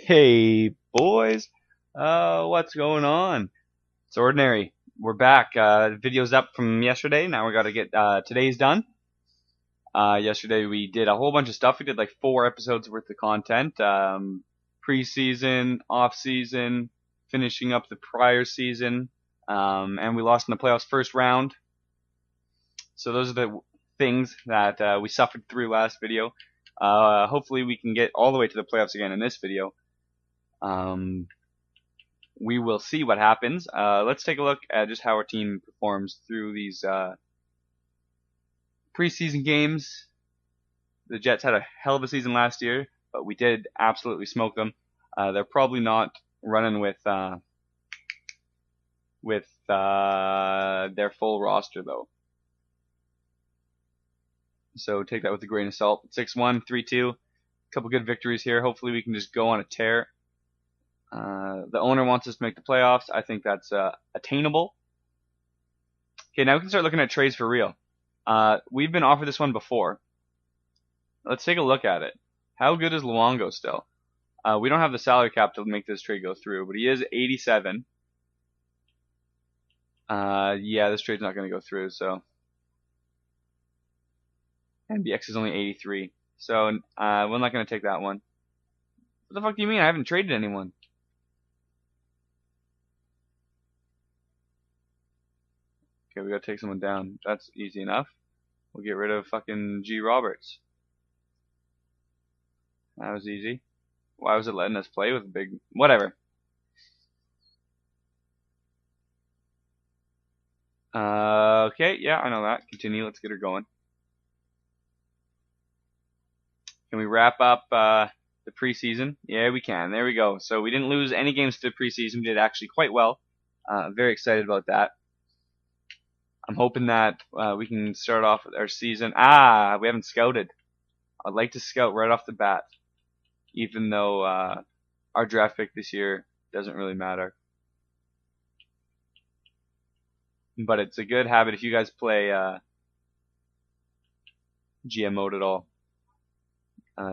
Hey boys, what's going on? It's Ordinary. We're back. Video's up from yesterday. Now we got to get today's done. Yesterday we did a whole bunch of stuff. We did like 4 episodes worth of content. Preseason, off-season, finishing up the prior season, and we lost in the playoffs first round. So those are the things that we suffered through last video. Hopefully we can get all the way to the playoffs again in this video. We will see what happens. Let's take a look at just how our team performs through these preseason games. The Jets had a hell of a season last year, but we did absolutely smoke them. They're probably not running with their full roster though. So take that with a grain of salt. 6-1, 3-2, a couple good victories here. Hopefully we can just go on a tear. The owner wants us to make the playoffs. I think that's attainable. Okay, now we can start looking at trades for real. We've been offered this one before. Let's take a look at it. How good is Luongo still? We don't have the salary cap to make this trade go through, but he is 87. Yeah, this trade's not going to go through, so. NBX is only 83. So, we're not going to take that one. What the fuck do you mean? I haven't traded anyone. Okay, we gotta take someone down. That's easy enough. We'll get rid of fucking G. Roberts. That was easy. Why was it letting us play with a big... Whatever. Okay, yeah, I know that. Continue, let's get her going. Can we wrap up the preseason? Yeah, we can. There we go. So we didn't lose any games to the preseason. We did actually quite well. Very excited about that. I'm hoping that we can start off with our season. We haven't scouted. I'd like to scout right off the bat, even though our draft pick this year doesn't really matter. But it's a good habit if you guys play GM mode at all.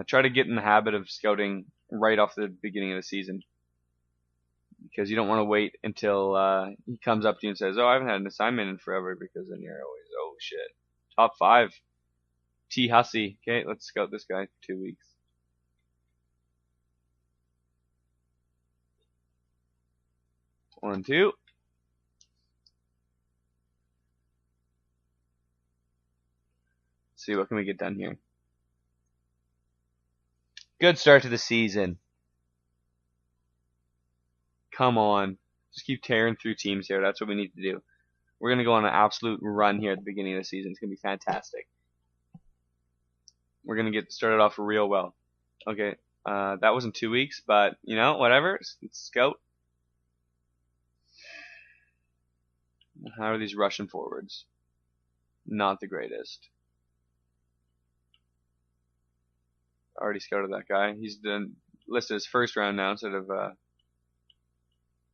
Try to get in the habit of scouting right off the beginning of the season. Because you don't want to wait until he comes up to you and says, "Oh, I haven't had an assignment in forever," because then you're always, "Oh shit." Top 5. T. Hussey. Okay, let's scout this guy for 2 weeks. One, two. Let's see what can we get done here. Good start to the season. Come on. Just keep tearing through teams here. That's what we need to do. We're going to go on an absolute run here at the beginning of the season. It's going to be fantastic. We're going to get started off real well. Okay, that wasn't 2 weeks, but, you know, whatever. Let's scout. How are these Russian forwards? Not the greatest. Already scouted that guy. He's been listed as first round now instead of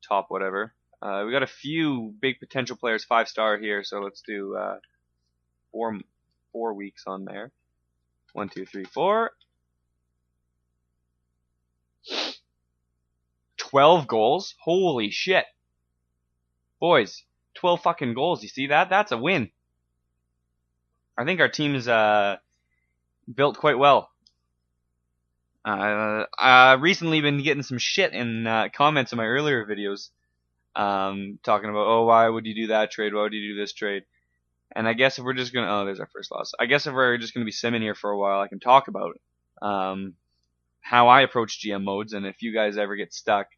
top whatever. We got a few big potential players, 5-star here, so let's do 4 weeks on there. 1, 2, 3, 4. 12 goals? Holy shit. Boys, 12 fucking goals. You see that? That's a win. I think our team is built quite well. I've recently been getting some shit in comments in my earlier videos talking about, "Oh, why would you do that trade? Why would you do this trade?" And I guess if we're just going to... Oh, there's our first loss. I guess if we're just going to be simming here for a while, I can talk about how I approach GM modes, and if you guys ever get stuck.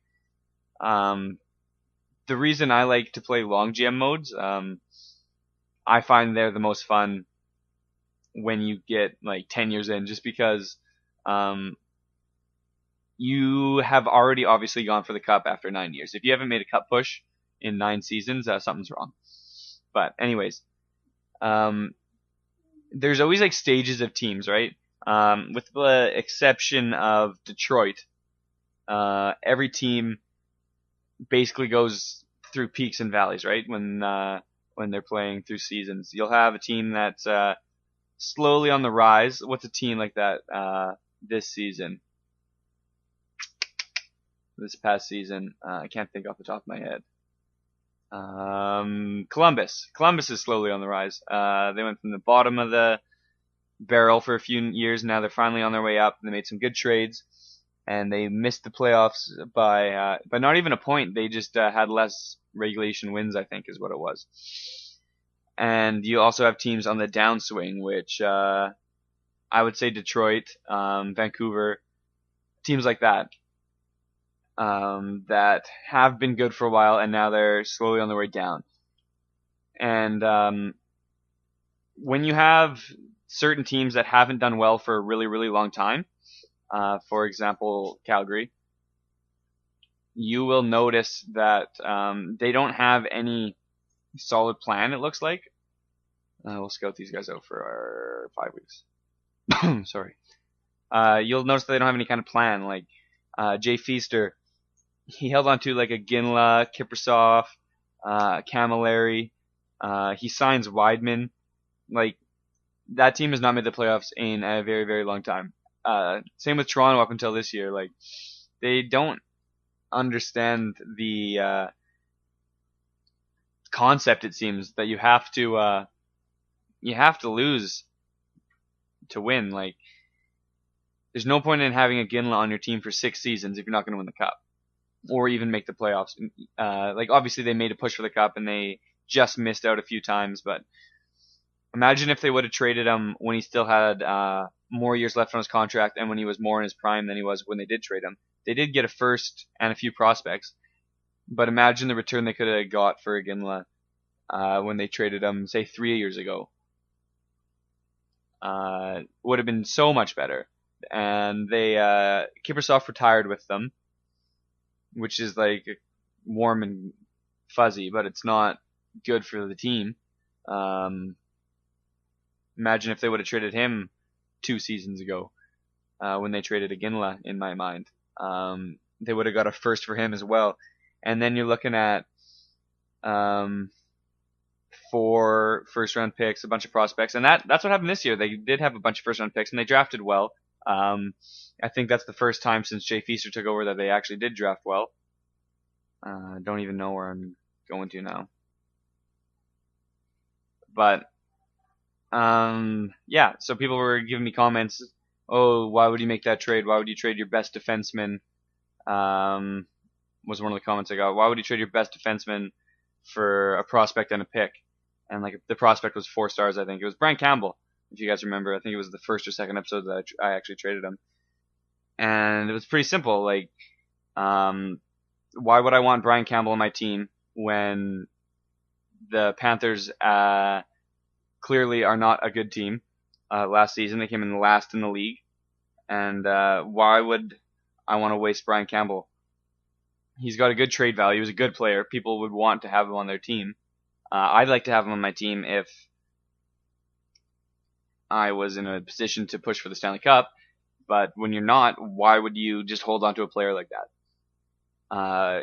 The reason I like to play long GM modes, I find they're the most fun when you get like 10 years in, just because you have already obviously gone for the cup after 9 years. If you haven't made a cup push in 9 seasons, something's wrong. But anyways, there's always like stages of teams, right? With the exception of Detroit, every team basically goes through peaks and valleys, right? When they're playing through seasons, you'll have a team that's slowly on the rise. What's a team like that this season? this past season? I can't think off the top of my head. Columbus. Columbus is slowly on the rise. They went from the bottom of the barrel for a few years. Now they're finally on their way up. They made some good trades, and they missed the playoffs by not even a point. They just had less regulation wins, I think, is what it was. And you also have teams on the downswing, which I would say Detroit, Vancouver, teams like that, that have been good for a while, and now they're slowly on their way down. And when you have certain teams that haven't done well for a really, really long time, for example, Calgary, you will notice that they don't have any solid plan, it looks like. We'll scout these guys out for 5 weeks. Sorry. You'll notice that they don't have any kind of plan. Like Jay Feaster, he held on to like a Ginla, Kiprusoff, Camilleri. He signs Weidman. Like, that team has not made the playoffs in a very, very long time. Same with Toronto up until this year. Like, they don't understand the concept. It seems that you have to lose to win. Like, there's no point in having a Ginla on your team for 6 seasons if you're not going to win the cup or even make the playoffs. Like, obviously they made a push for the cup and they just missed out a few times, but imagine if they would have traded him when he still had more years left on his contract and when he was more in his prime than he was when they did trade him. They did get a first and a few prospects, but imagine the return they could have got for Ginla when they traded him, say, 3 years ago. Would have been so much better. And they Kiprusoff retired with them, which is like warm and fuzzy, but it's not good for the team. Imagine if they would have traded him 2 seasons ago when they traded Ginla, in my mind. They would have got a first for him as well. And then you're looking at 4 first-round picks, a bunch of prospects. And that's what happened this year. They did have a bunch of first-round picks, and they drafted well. I think that's the first time since Jay Feaster took over that they actually did draft well. Don't even know where I'm going to now. But, yeah, so people were giving me comments, oh, why would you make that trade? Why would you trade your best defenseman? Was one of the comments I got. Why would you trade your best defenseman for a prospect and a pick? And like the prospect was 4 stars, I think. It was Brian Campbell, if you guys remember. I think it was the first or second episode that I actually traded him. And it was pretty simple. Like, why would I want Brian Campbell on my team when the Panthers clearly are not a good team? Last season they came in last in the league. And why would I want to waste Brian Campbell? He's got a good trade value. He's a good player. People would want to have him on their team. I'd like to have him on my team if I was in a position to push for the Stanley Cup. But when you're not, why would you just hold on to a player like that?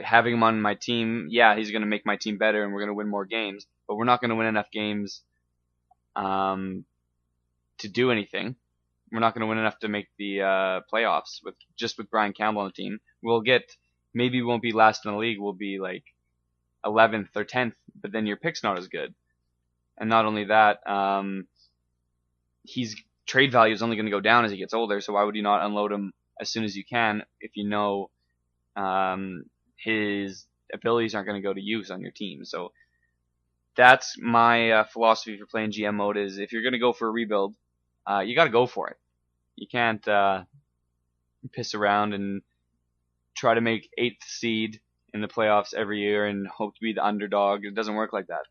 Having him on my team, yeah, he's going to make my team better and we're going to win more games. But we're not going to win enough games to do anything. We're not going to win enough to make the playoffs with Brian Campbell on the team. Maybe we won't be last in the league. We'll be like 11th or 10th, but then your pick's not as good. And not only that, his trade value is only going to go down as he gets older, so why would you not unload him as soon as you can if you know his abilities aren't going to go to use on your team? So that's my philosophy for playing GM mode is if you're going to go for a rebuild, you got to go for it. You can't piss around and try to make 8th seed in the playoffs every year and hope to be the underdog. It doesn't work like that.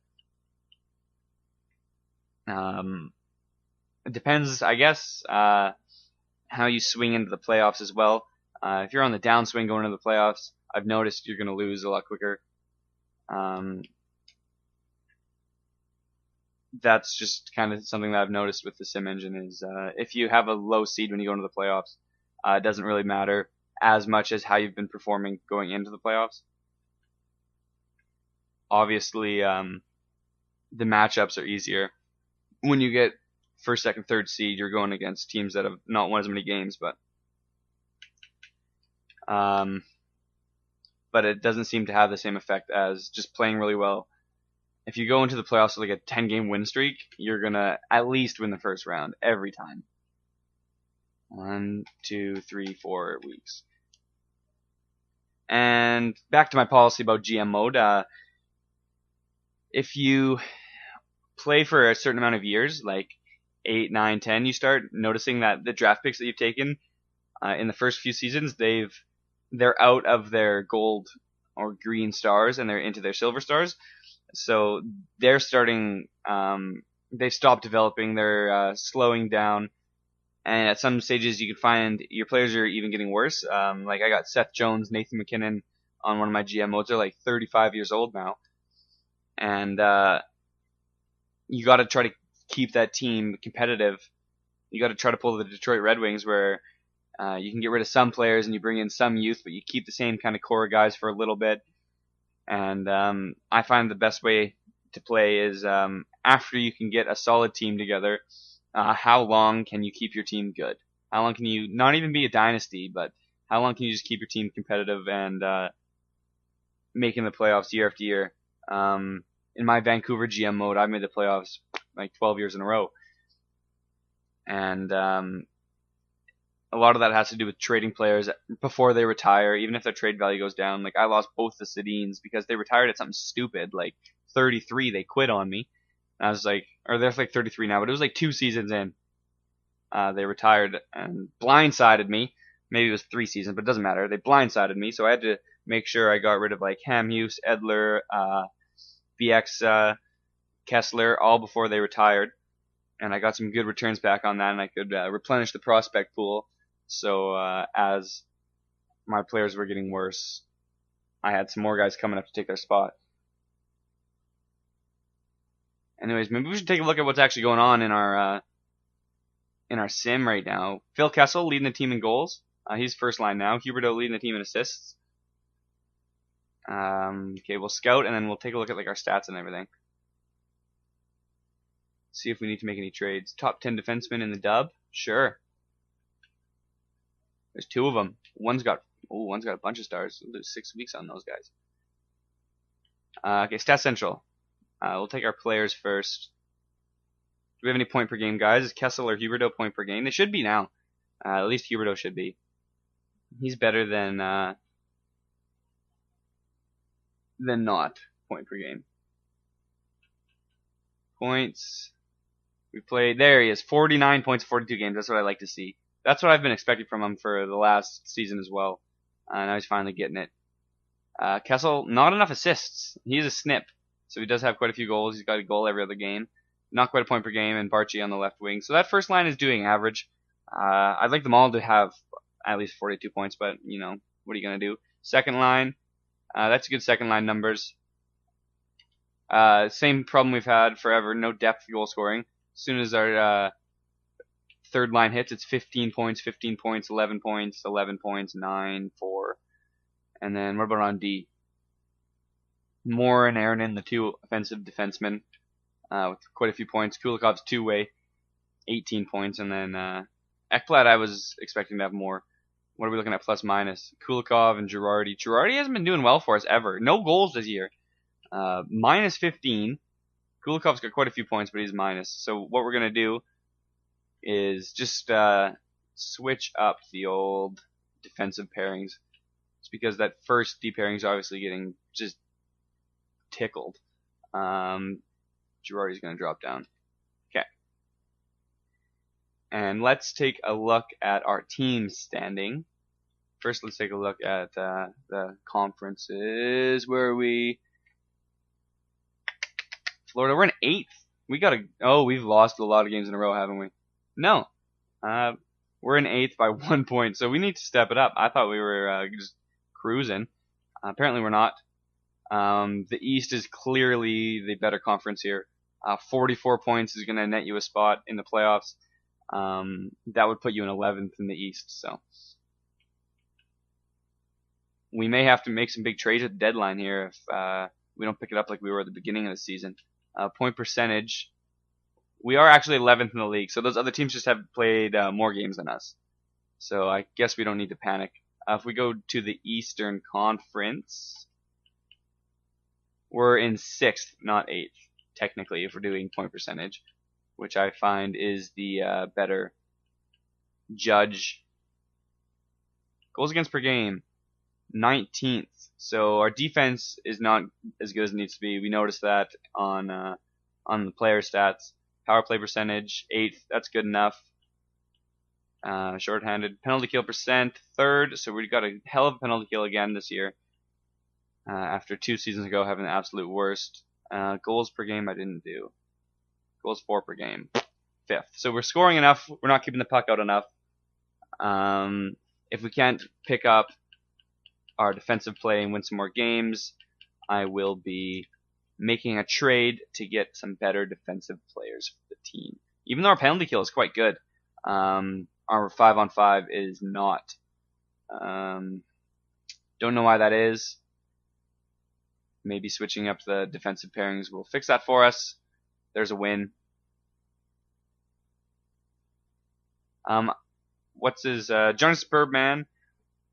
It depends, I guess, how you swing into the playoffs as well. If you're on the downswing going into the playoffs, I've noticed you're going to lose a lot quicker. That's just kind of something that I've noticed with the sim engine is if you have a low seed when you go into the playoffs, it doesn't really matter as much as how you've been performing going into the playoffs. Obviously, the matchups are easier. When you get first, second, third seed, you're going against teams that have not won as many games, but but it doesn't seem to have the same effect as just playing really well. If you go into the playoffs with like a 10-game win streak, you're gonna at least win the first round every time. 1, 2, 3, 4 weeks. And back to my policy about GM mode. If you play for a certain amount of years, like 8, 9, 10, you start noticing that the draft picks that you've taken in the first few seasons, they're out of their gold or green stars and they're into their silver stars. So they're starting, they've stopped developing, they're slowing down. And at some stages, you can find your players are even getting worse. Like I got Seth Jones, Nathan McKinnon on one of my GM modes. They're like 35 years old now. And you got to try to keep that team competitive. You got to try to pull the Detroit Red Wings where you can get rid of some players and you bring in some youth, but you keep the same kind of core guys for a little bit. And I find the best way to play is after you can get a solid team together, how long can you keep your team good? How long can you not even be a dynasty, but how long can you just keep your team competitive and making the playoffs year after year? In my Vancouver GM mode, I've made the playoffs like 12 years in a row. And a lot of that has to do with trading players before they retire, even if their trade value goes down. Like I lost both the Sedins because they retired at something stupid, like 33. They quit on me. And I was like, or they're like 33 now, but it was like 2 seasons in. They retired and blindsided me. Maybe it was 3 seasons, but it doesn't matter. They blindsided me, so I had to make sure I got rid of like Ham Hughes, Edler, BX, Kessler, all before they retired. And I got some good returns back on that, and I could replenish the prospect pool. So as my players were getting worse, I had some more guys coming up to take their spot. Anyways, maybe we should take a look at what's actually going on in our sim right now. Phil Kessel leading the team in goals. He's first line now. Huberdeau leading the team in assists. Okay, we'll scout and then we'll take a look at like our stats and everything. See if we need to make any trades. Top 10 defensemen in the dub? Sure. There's 2 of them. One's got a bunch of stars. We'll do 6 weeks on those guys. Okay, Stat Central. We'll take our players first. Do we have any point per game guys? Is Kessel or Huberdeau point per game? They should be now. At least Huberdeau should be. He's better than not point per game. Points. We played. There he is. 49 points, 42 games. That's what I like to see. That's what I've been expecting from him for the last season as well. Now he's finally getting it. Kessel, not enough assists. He's a snip. So he does have quite a few goals. He's got a goal every other game. Not quite a point per game, and Barchi on the left wing. So that first line is doing average. I'd like them all to have at least 42 points, but, you know, what are you going to do? Second line, that's good second line numbers. Same problem we've had forever, no depth goal scoring. As soon as our third line hits, it's 15 points, 15 points, 11 points, 11 points, 9, 4. And then what about on D? Moore and Aaronin, the 2 offensive defensemen, with quite a few points. Kulikov's 2-way, 18 points. And then Ekblad, I was expecting to have more. What are we looking at plus minus? Kulikov and Girardi. Girardi hasn't been doing well for us ever. No goals this year. Minus 15. Kulikov's got quite a few points, but he's minus. So what we're going to do is just switch up the old defensive pairings. It's because that first D pairing is obviously getting just tickled. Girardi's going to drop down. Okay. And let's take a look at our team standing. First, let's take a look at the conferences. Where are we? Florida, we're in 8th. We've lost a lot of games in a row, haven't we? No. We're in 8th by 1 point, so we need to step it up. I thought we were just cruising. Apparently we're not. The East is clearly the better conference here. 44 points is going to net you a spot in the playoffs. That would put you in 11th in the East. So we may have to make some big trades at the deadline here if we don't pick it up like we were at the beginning of the season. Point percentage, we are actually 11th in the league. So those other teams just have played more games than us. So I guess we don't need to panic. If we go to the Eastern Conference, we're in 6th, not 8th, technically, if we're doing point percentage, which I find is the better judge. Goals against per game, 19th. So our defense is not as good as it needs to be. We noticed that on the player stats. Power play percentage, 8th. That's good enough. Shorthanded. Penalty kill percent, 3rd. So we got a hell of a penalty kill again this year. After 2 seasons ago having the absolute worst. Goals per game I didn't do. Goals for per game, 5th. So we're scoring enough. We're not keeping the puck out enough. If we can't pick up our defensive play and win some more games, I will be making a trade to get some better defensive players for the team. Even though our penalty kill is quite good, our 5-on-5 is not. Don't know why that is. Maybe switching up the defensive pairings will fix that for us. There's a win. What's his Jonas Birdman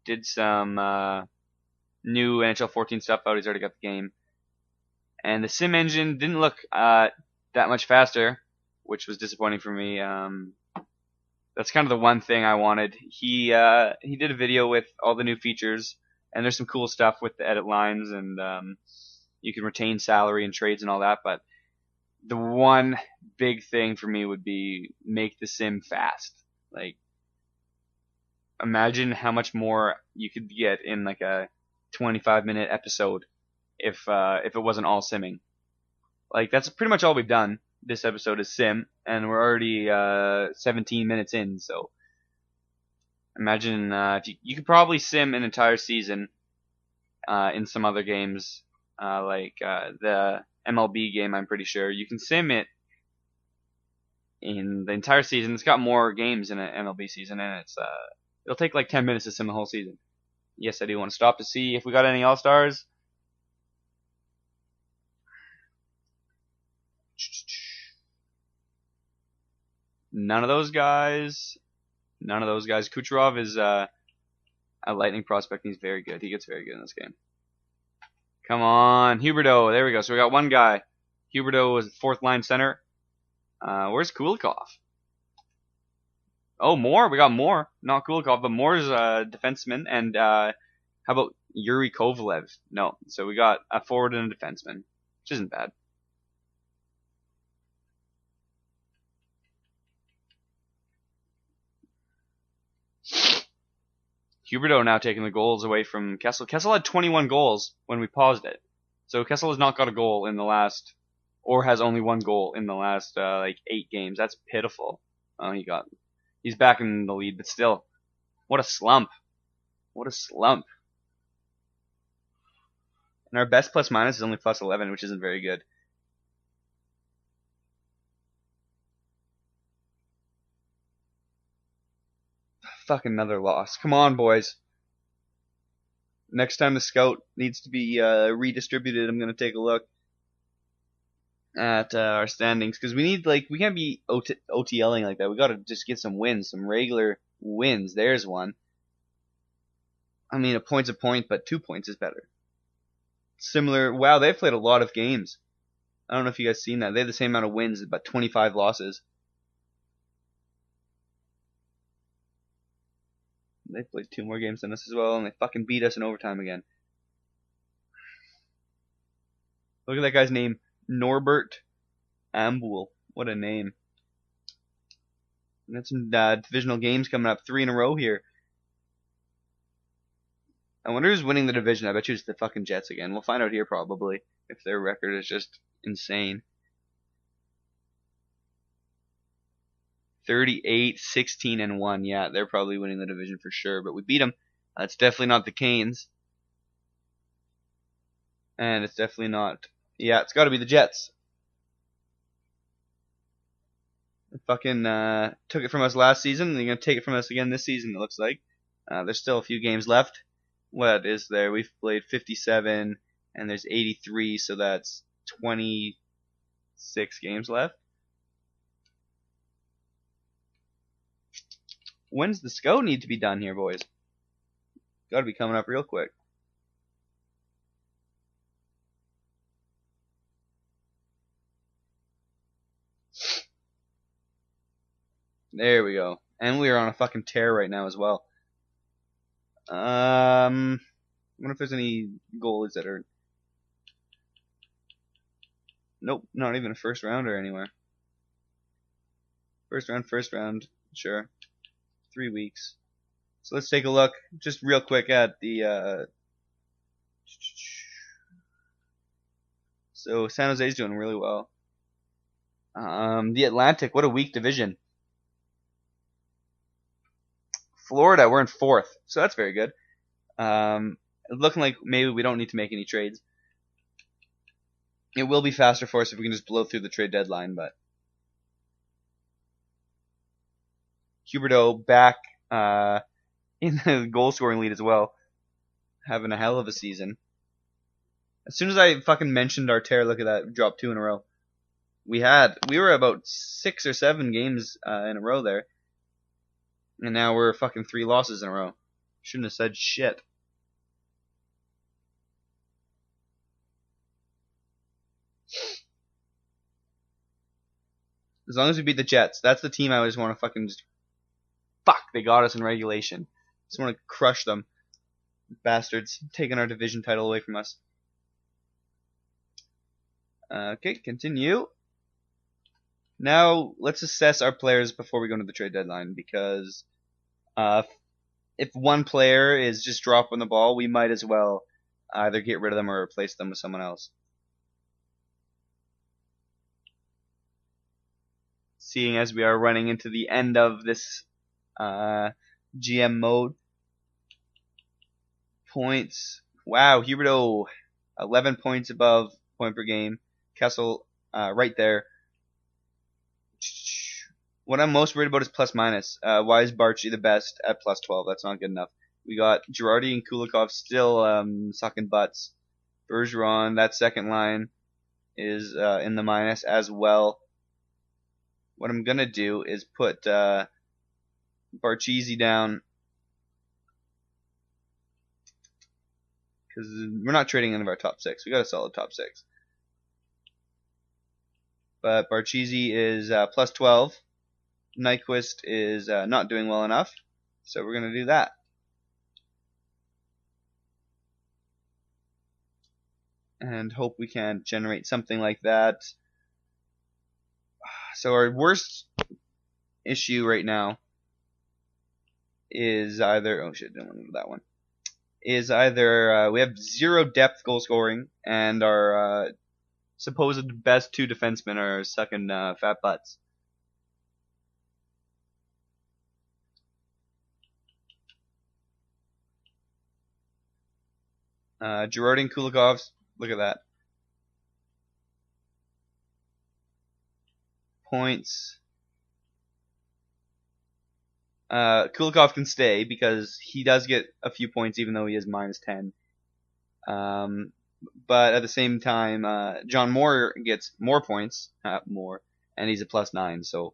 did some new NHL 14 stuff out. He's already got the game, and the sim engine didn't look that much faster, which was disappointing for me. That's kind of the one thing I wanted. He did a video with all the new features, and there's some cool stuff with the edit lines, and you can retain salary and trades and all that. But the one big thing for me would be make the sim fast. Like, imagine how much more you could get in like a 25-minute episode if it wasn't all simming. Like, that's pretty much all we've done. This episode is sim, and we're already 17 minutes in. So imagine if you could probably sim an entire season in some other games, like the MLB game. I'm pretty sure you can sim it in the entire season. It's got more games in an MLB season, and it'll take like 10 minutes to sim the whole season. Yes, I do want to stop to see if we got any All-Stars. None of those guys. None of those guys. Kucherov is a lightning prospect, and he's very good. He gets very good in this game. Come on. Huberdeau. There we go. So we got one guy. Huberdeau is 4th line center. Where's Kulikov? Oh, Moore. We got Moore. Not Kulikov, but Moore's a defenseman. And how about Yuri Kovalev? No. So we got a forward and a defenseman, which isn't bad. Huberdeau now taking the goals away from Kessel. Kessel had 21 goals when we paused it. So Kessel has not got a goal in the last, or has only 1 goal in the last like 8 games. That's pitiful. He's back in the lead, but still, what a slump. What a slump. And our best plus minus is only plus 11, which isn't very good. Fuck, another loss. Come on, boys. Next time the scout needs to be redistributed, I'm going to take a look at our standings. Because we can't be OTLing like that. We got to just get some wins, some regular wins. There's one. I mean, a point's a point, but 2 points is better. Similar. Wow, they've played a lot of games. I don't know if you guys seen that. They have the same amount of wins, but 25 losses. They played 2 more games than us as well, and they fucking beat us in overtime again. Look at that guy's name, Norbert Ambul. What a name. And that's some divisional games coming up, 3 in a row here. I wonder who's winning the division. I bet you it's the fucking Jets again. We'll find out here probably, if their record is just insane. 38, 16, and 1. Yeah, they're probably winning the division for sure, but we beat them. It's definitely not the Canes. And it's definitely not... Yeah, it's got to be the Jets. They fucking took it from us last season, and they're going to take it from us again this season, it looks like. There's still a few games left. What is there? We've played 57, and there's 83, so that's 26 games left. When's the scout need to be done here, boys? got to be coming up real quick. There we go. And we are on a fucking tear right now as well. I wonder if there's any goalies that are... Nope, not even a first rounder anywhere. First round, sure. 3 weeks. So let's take a look, just real quick, at the... So San Jose's doing really well. The Atlantic, what a weak division. Florida, we're in 4th, so that's very good. Looking like maybe we don't need to make any trades. It will be faster for us if we can just blow through the trade deadline, but Huberdeau back in the goal scoring lead as well, having a hell of a season. As soon as I fucking mentioned our tear, look at that, dropped 2 in a row. We were about 6 or 7 games in a row there. And now we're fucking 3 losses in a row. Shouldn't have said shit. As long as we beat the Jets, that's the team I just want to fucking just... Fuck, they got us in regulation. Just want to crush them. Bastards, taking our division title away from us. Okay, continue. Now, let's assess our players before we go into the trade deadline, because if one player is just dropping the ball, we might as well either get rid of them or replace them with someone else. Seeing as we are running into the end of this GM mode. Points. Wow, Huberdeau, 11 points above point per game. Kessel, right there. What I'm most worried about is plus minus. Why is Barchi the best at plus 12? That's not good enough. We got Girardi and Kulikov still sucking butts. Bergeron, that second line, is in the minus as well. What I'm going to do is put Barchisi down, because we're not trading any of our top 6. We got a solid top 6. But Barchisi is plus 12. Nyquist is not doing well enough, so we're going to do that. And hope we can generate something like that. So our worst issue right now is either... Oh shit, didn't want to do that one. Is either we have 0 depth goal scoring, and our supposed best 2 defensemen are sucking fat butts. Girardi and Kulikov's, look at that. Points. Kulikov can stay because he does get a few points even though he is minus 10. But at the same time, John Moore gets more points, more, and he's a plus 9. So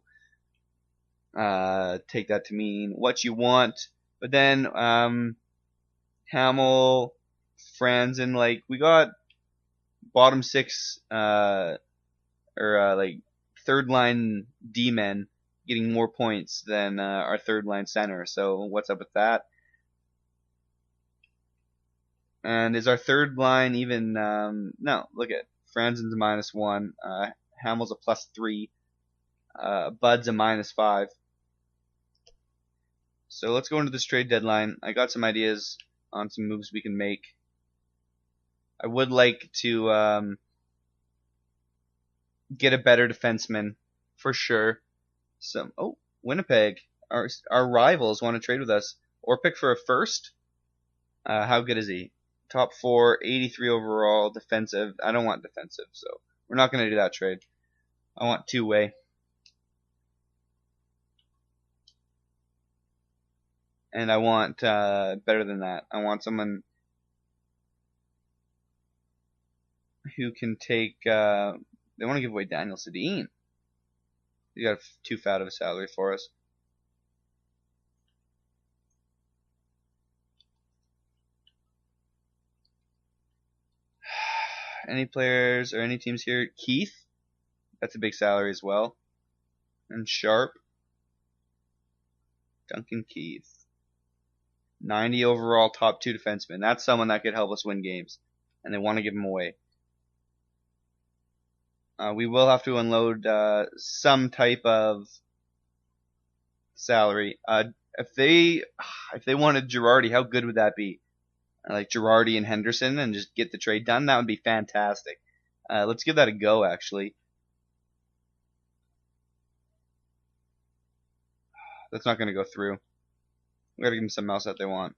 take that to mean what you want. But then Hamill, Franzen, like we got bottom 6 like third line D-men getting more points than our third line center. So what's up with that? And is our third line even... no, look at Franzen's a minus 1. Hamill's a plus 3. Bud's a minus 5. So let's go into this trade deadline. I got some ideas on some moves we can make. I would like to get a better defenseman for sure. Winnipeg, our rivals, want to trade with us or pick for a first. How good is he? Top 4, 83 overall, defensive. I don't want defensive, so we're not going to do that trade. I want 2-way. And I want better than that. I want someone who can take... they want to give away Daniel Sedin. He got too fat of a salary for us. Any players or any teams here? Keith. That's a big salary as well. And Sharp. Duncan Keith. 90 overall, top 2 defenseman. That's someone that could help us win games. And they want to give him away. We will have to unload some type of salary. If they wanted Girardi, how good would that be? Like Girardi and Henderson, and just get the trade done. That would be fantastic. Let's give that a go, actually. That's not going to go through. We got to give them something else that they want.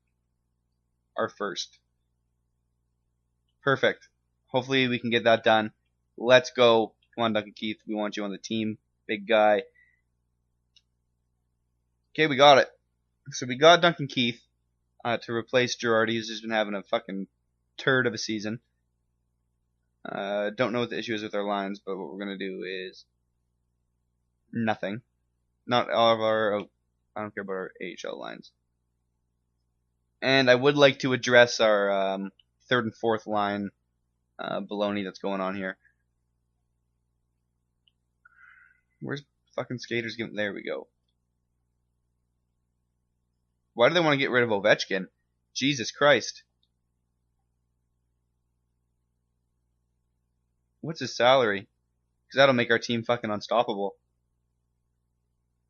Our first. Perfect. Hopefully we can get that done. Let's go. Come on, Duncan Keith. We want you on the team. Big guy. Okay, we got it. So we got Duncan Keith to replace Girardi, who's just been having a fucking turd of a season. Don't know what the issue is with our lines, but what we're going to do is nothing. Not all of our... Oh, I don't care about our AHL lines. And I would like to address our third and fourth line baloney that's going on here. Where's fucking skaters? There we go. Why do they want to get rid of Ovechkin? Jesus Christ. What's his salary? Because that'll make our team fucking unstoppable.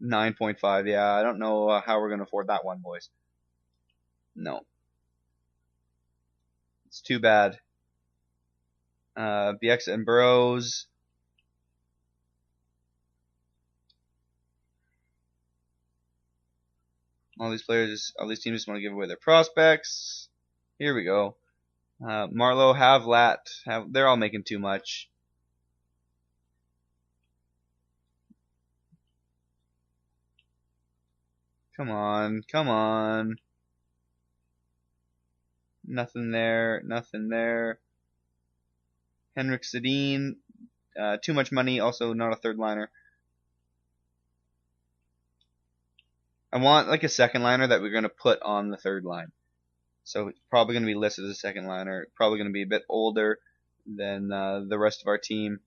9.5, yeah. I don't know how we're going to afford that one, boys. No. It's too bad. BX and Burrows. All these players, all these teams just want to give away their prospects. Here we go. Marlowe, Havlat, they're all making too much. Come on, come on. Nothing there, nothing there. Henrik Sedin, too much money, also not a third liner. I want like a second liner that we're going to put on the third line. So it's probably going to be listed as a second liner. Probably going to be a bit older than the rest of our team.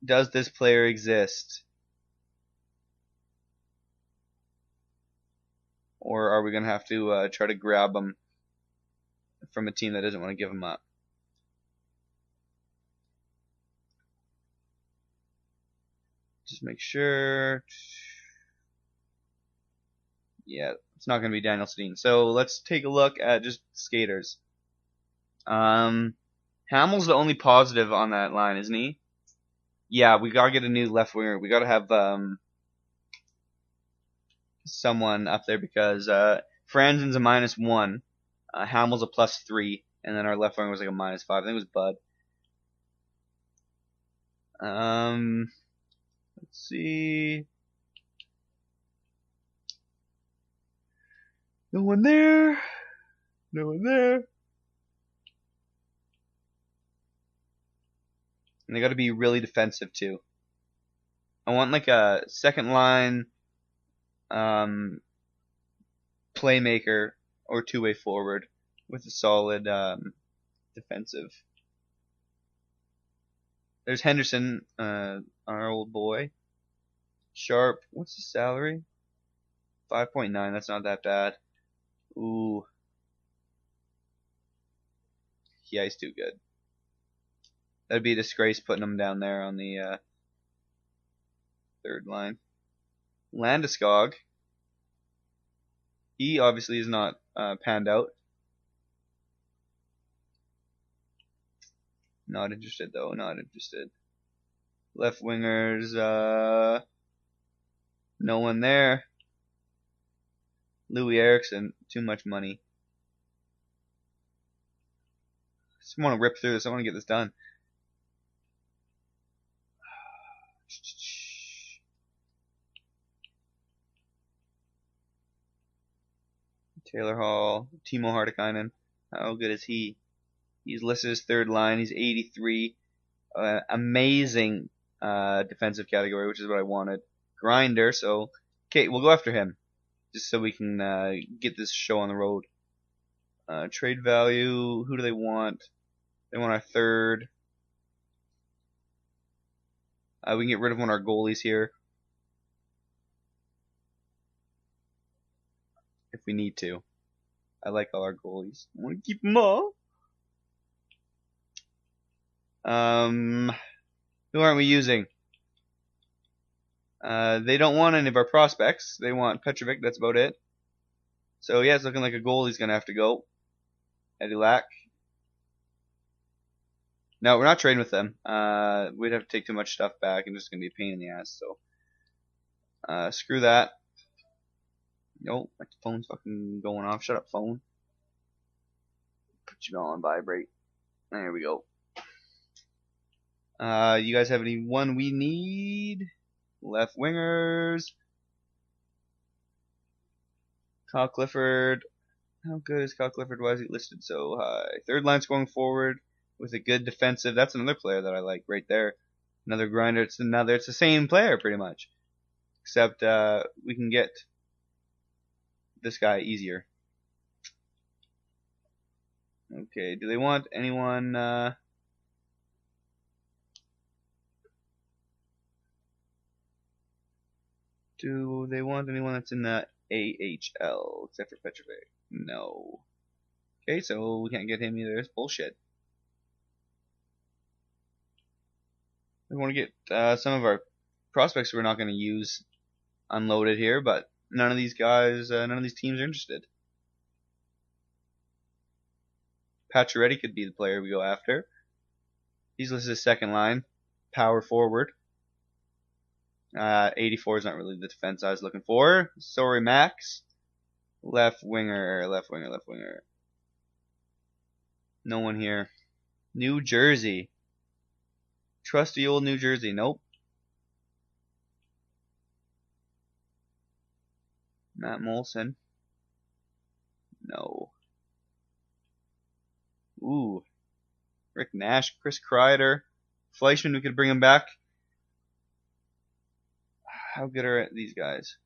Does this player exist? Or are we going to have to try to grab him from a team that doesn't want to give him up? Just make sure. Yeah, it's not going to be Daniel Sedin. So let's take a look at just skaters. Hamel's the only positive on that line, isn't he? Yeah, we gotta get a new left winger. We gotta have someone up there because Franzen's a -1, Hamel's a +3, and then our left winger was like a -5. I think it was Bud. Let's see. No one there. No one there. And they got to be really defensive too. I want like a second line playmaker or two-way forward with a solid defensive. There's Henderson, our old boy. Sharp, what's his salary? 5.9, that's not that bad. Ooh. Yeah, he's too good. That'd be a disgrace putting him down there on the third line. Landeskog. He obviously is not panned out. Not interested though, not interested. Left wingers, no one there. Louis Erickson, too much money. I just want to rip through this. I want to get this done. Taylor Hall, Timo Hartikainen. How good is he? He's listed as third line. He's 83. Amazing defensive category, which is what I wanted. Grinder. So, okay, we'll go after him, just so we can get this show on the road. Trade value. Who do they want? They want our third. We can get rid of one of our goalies here if we need to. I like all our goalies. I want to keep them all. Who aren't we using? They don't want any of our prospects. They want Petrovic. That's about it. So yeah, it's looking like a goalie's gonna have to go. Eddie Lack. No, we're not trading with them. We'd have to take too much stuff back, and it's gonna be a pain in the ass. So, screw that. Nope, my phone's fucking going off. Shut up, phone. Put you all on vibrate. There we go. You guys have anyone we need? Left wingers. Kyle Clifford. How good is Kyle Clifford? Why is he listed so high? Third line's going forward with a good defensive. That's another player that I like right there. Another grinder. It's the same player pretty much. Except we can get this guy easier. Okay, do they want anyone do they want anyone that's in the AHL except for Petrovic? No. Okay, so we can't get him either. It's bullshit. We want to get some of our prospects we're not going to use unloaded here, but none of these guys, none of these teams are interested. Pacioretty could be the player we go after. He's listed as second line, power forward. 84 is not really the defense I was looking for. Sorry, Max. Left winger. No one here. New Jersey. Trusty old New Jersey. Nope. Matt Molson. No. Ooh. Rick Nash, Chris Kreider, Fleischman, we could bring him back. How good are these guys?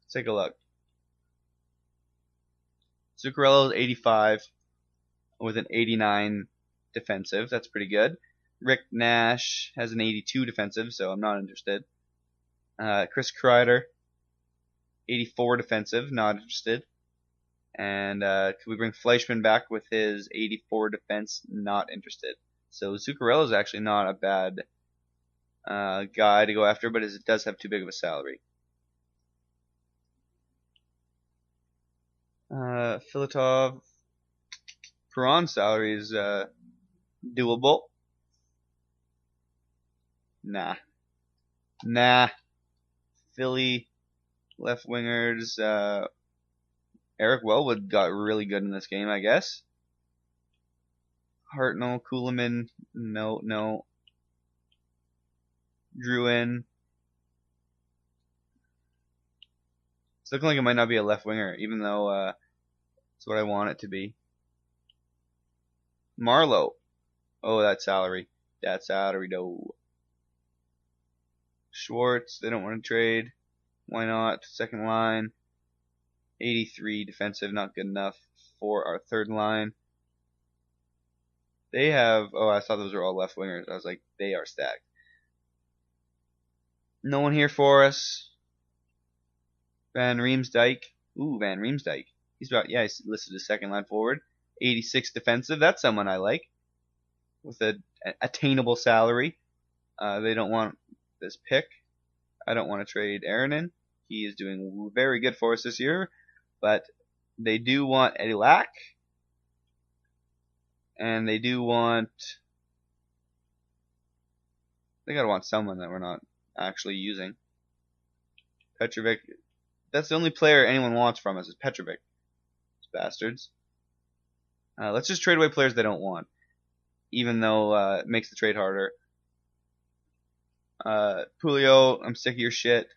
Let's take a look. Zuccarello is 85 with an 89 defensive. That's pretty good. Rick Nash has an 82 defensive, so I'm not interested. Chris Kreider, 84 defensive, not interested. And could we bring Fleischman back with his 84 defense? Not interested. So Zuccarello is actually not a bad guy to go after, but it does have too big of a salary. Filatov, Perron's salary is doable. Nah. Philly left wingers. Eric Wellwood got really good in this game, I guess. Hartnell, Kuhlman, no. Druin. It's looking like it might not be a left winger, even though it's what I want it to be. Marlowe. Oh, that salary. Though. Schwartz, they don't want to trade. Why not? Second line. 83 defensive, not good enough for our third line. They have, oh, I thought those were all left wingers. I was like, they are stacked. No one here for us. Van Riemsdyk. Ooh, Van Riemsdyk. He's listed as second line forward. 86 defensive. That's someone I like. With an attainable salary. They don't want this pick. I don't want to trade Aaronin. He is doing very good for us this year. But they do want Eddie Lack. And they do want... They gotta want someone that we're not actually using. Petrovic. That's the only player anyone wants from us is Petrovic. These bastards. Let's just trade away players they don't want. Even though it makes the trade harder. Pulio, I'm sick of your shit.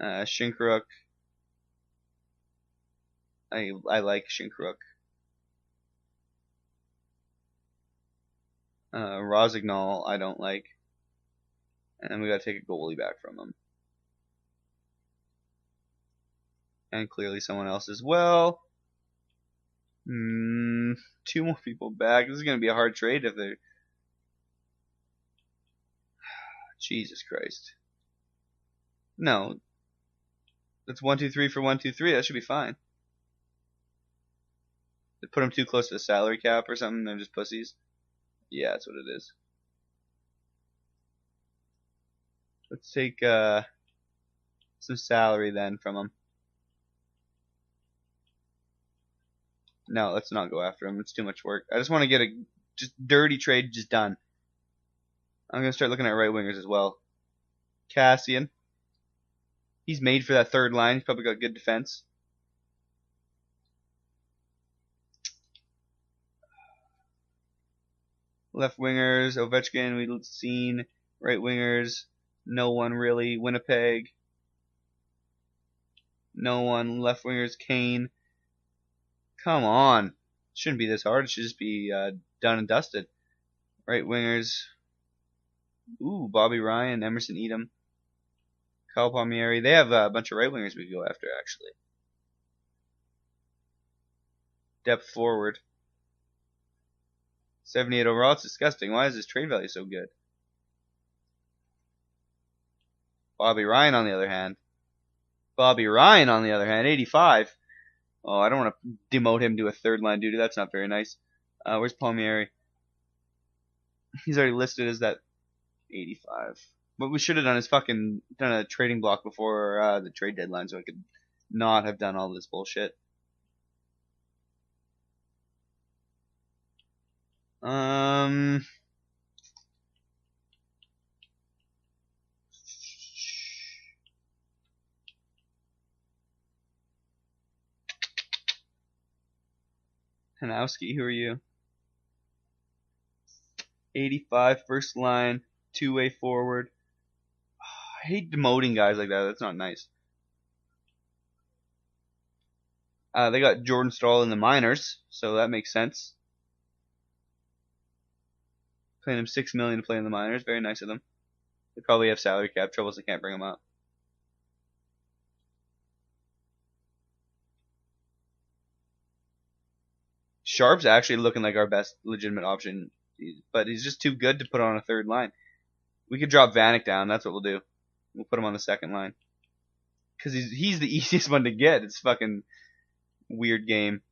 Shinkruk. I like Shinkruk. Rosignol, I don't like. And we gotta take a goalie back from him. And clearly someone else as well. 2 more people back. This is going to be a hard trade if they're... Jesus Christ. No. That's 1, 2, 3 for 1, 2, 3. That should be fine. They put them too close to the salary cap or something. They're just pussies. Yeah, that's what it is. Let's take some salary then from them. No, let's not go after him. It's too much work. I just want to get a just dirty trade just done. I'm going to start looking at right wingers as well. Cassian. He's made for that third line. He's probably got good defense. Left wingers, Ovechkin, we've seen. Right wingers, no one really. Winnipeg. No one. Left wingers, Kane. Come on. Shouldn't be this hard. It should just be done and dusted. Right wingers. Ooh, Bobby Ryan, Emerson Edom, Kyle Palmieri. They have a bunch of right wingers we could go after, actually. Depth forward. 78 overall. It's disgusting. Why is this trade value so good? Bobby Ryan, on the other hand. 85. Oh, I don't want to demote him to a third line duty. That's not very nice. Where's Palmieri? He's already listed as that 85. What we should have done is fucking done a trading block before the trade deadline so I could not have done all this bullshit. Hanowski, who are you? 85, first line, two-way forward. I hate demoting guys like that. That's not nice. They got Jordan Staal in the minors, so that makes sense. Paying him $6 million to play in the minors. Very nice of them. They probably have salary cap troubles. They can't bring him up. Sharp's actually looking like our best legitimate option, but he's just too good to put on a third line. We could drop Vanek down. That's what we'll do. We'll put him on the second line. Because he's the easiest one to get. It's fucking weird game.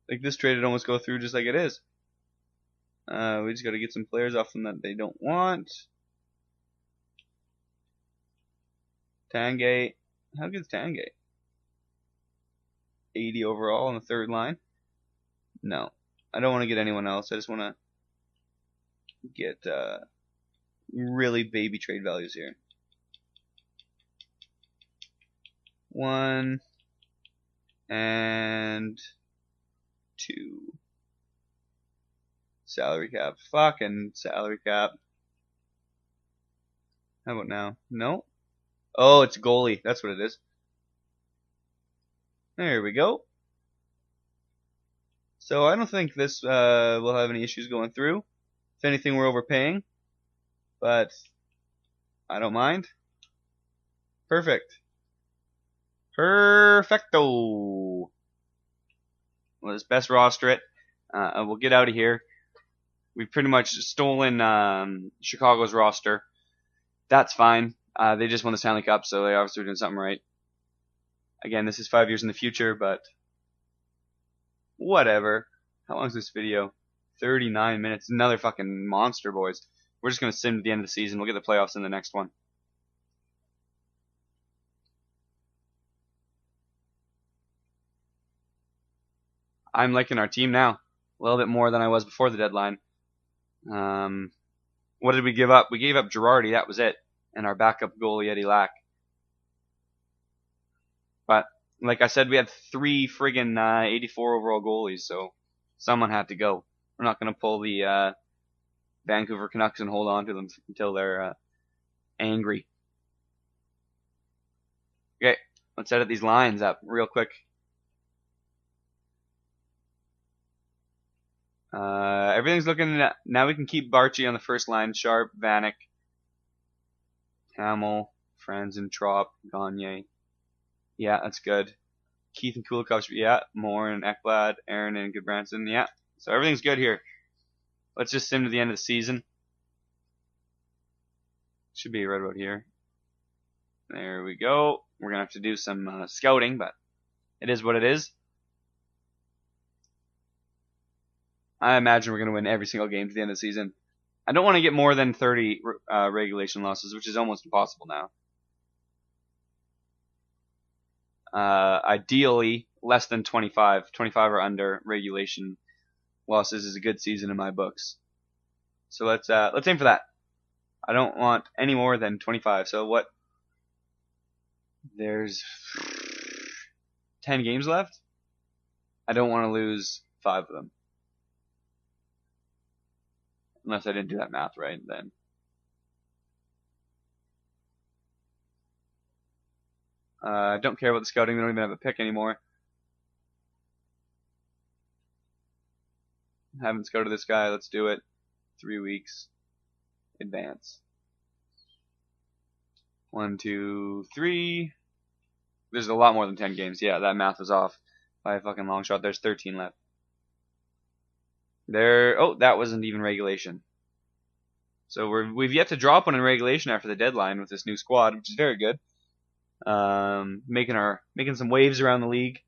Like this trade would almost go through just like it is. We just got to get some players off them that they don't want. Tangay. How good is Tangay? 80 overall on the third line. No. I don't want to get anyone else. I just want to get really baby trade values here. 1 and 2. Salary cap. Fucking salary cap. How about now? No? Oh, it's goalie. That's what it is. There we go. So I don't think this will have any issues going through. If anything, we're overpaying. But I don't mind. Perfect. Perfecto. Let's best roster it. We'll get out of here. We've pretty much stolen Chicago's roster. That's fine. They just won the Stanley Cup, so they obviously are doing something right. Again, this is 5 years in the future, but whatever. How long is this video? 39 minutes. Another fucking monster, boys. We're just going to sim to the end of the season. We'll get the playoffs in the next one. I'm liking our team now. A little bit more than I was before the deadline. What did we give up? We gave up Girardi. That was it. And our backup goalie, Eddie Lack. But like I said, we had 3 friggin' 84 overall goalies, so someone had to go. We're not going to pull the Vancouver Canucks and hold on to them until they're angry. Okay, let's edit these lines up real quick. Everything's looking... Now we can keep Barchi on the first line. Sharp, Vanek, Hamill, Franzen, Trop, Gagne. Yeah, that's good. Keith and Kulikov, yeah. Moore and Ekblad, Aaron and Goodbranson, yeah. So everything's good here. Let's just sim to the end of the season. Should be right about here. There we go. We're going to have to do some scouting, but it is what it is. I imagine we're going to win every single game to the end of the season. I don't want to get more than 30 regulation losses, which is almost impossible now. Ideally, less than 25. 25 or under regulation losses is a good season in my books. So let's aim for that. I don't want any more than 25. So what? There's 10 games left. I don't want to lose 5 of them. Unless I didn't do that math right then. Don't care about the scouting. They don't even have a pick anymore. Haven't scouted this guy. Let's do it. 3 weeks. Advance. 1, 2, 3. There's a lot more than 10 games. Yeah, that math was off by a fucking long shot. There's 13 left. Oh, that wasn't even regulation. So we've yet to drop one in regulation after the deadline with this new squad, which is very good. Making some waves around the league.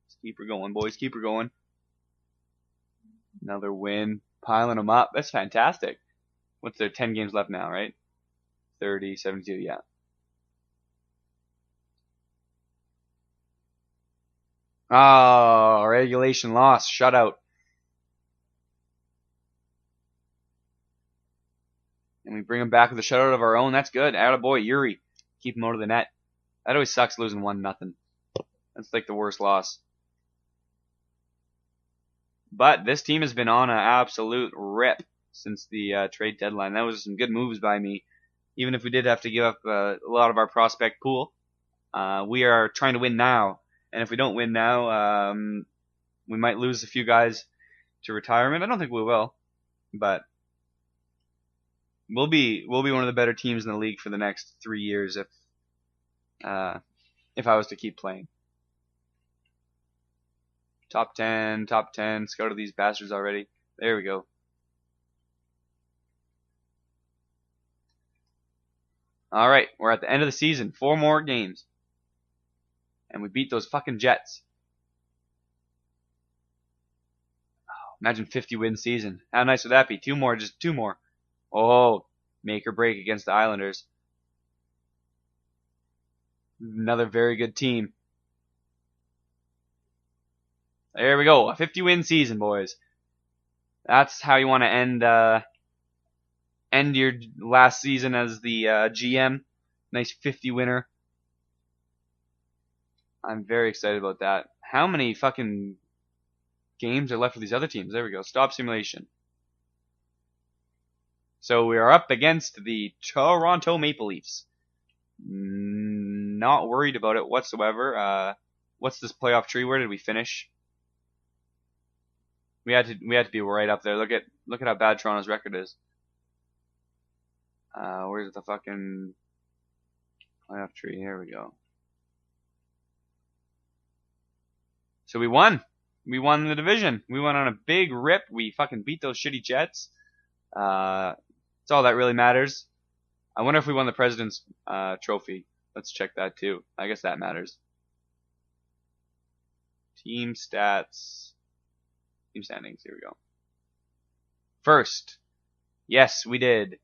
Let's keep her going, boys. Keep her going. Another win, piling them up. That's fantastic. What's there? 10 games left now, right? 30, 72, yeah. Oh, regulation loss, shutout. And we bring him back with a shutout of our own. That's good. Attaboy, Yuri. Keep him out of the net. That always sucks losing 1-0. That's like the worst loss. But this team has been on an absolute rip since the trade deadline. That was some good moves by me. Even if we did have to give up a lot of our prospect pool, we are trying to win now. And if we don't win now, we might lose a few guys to retirement. I don't think we will, but we'll be one of the better teams in the league for the next 3 years if I was to keep playing. Top 10. Let's go to these bastards already. There we go. All right, we're at the end of the season. 4 more games. And we beat those fucking Jets. Oh, imagine 50-win season. How nice would that be? 2 more, just 2 more. Oh, make or break against the Islanders. Another very good team. There we go. A 50-win season, boys. That's how you want to end your last season as the GM. Nice 50-winner. I'm very excited about that. How many fucking games are left for these other teams? There we go. Stop simulation. So we are up against the Toronto Maple Leafs. Not worried about it whatsoever. What's this playoff tree? Where did we finish? We had to be right up there. Look at how bad Toronto's record is. Where's the fucking playoff tree? Here we go. So we won. We won the division. We went on a big rip. We fucking beat those shitty Jets. That's all that really matters. I wonder if we won the President's Trophy. Let's check that too. I guess that matters. Team stats. Team standings. Here we go. First. Yes, we did.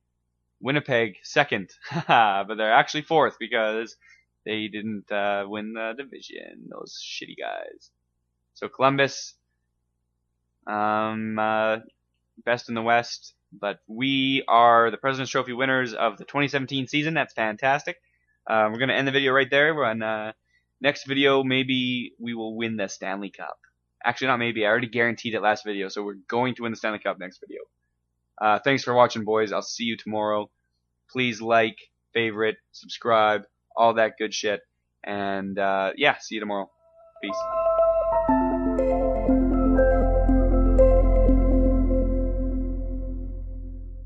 Winnipeg, second. But they're actually fourth because they didn't win the division. Those shitty guys. So Columbus, best in the West. But we are the President's Trophy winners of the 2017 season. That's fantastic. We're going to end the video right there. We're on next video, maybe we will win the Stanley Cup. Actually, not maybe. I already guaranteed it last video, so we're going to win the Stanley Cup next video. Thanks for watching, boys. I'll see you tomorrow. Please like, favorite, subscribe, all that good shit. And yeah, see you tomorrow. Peace.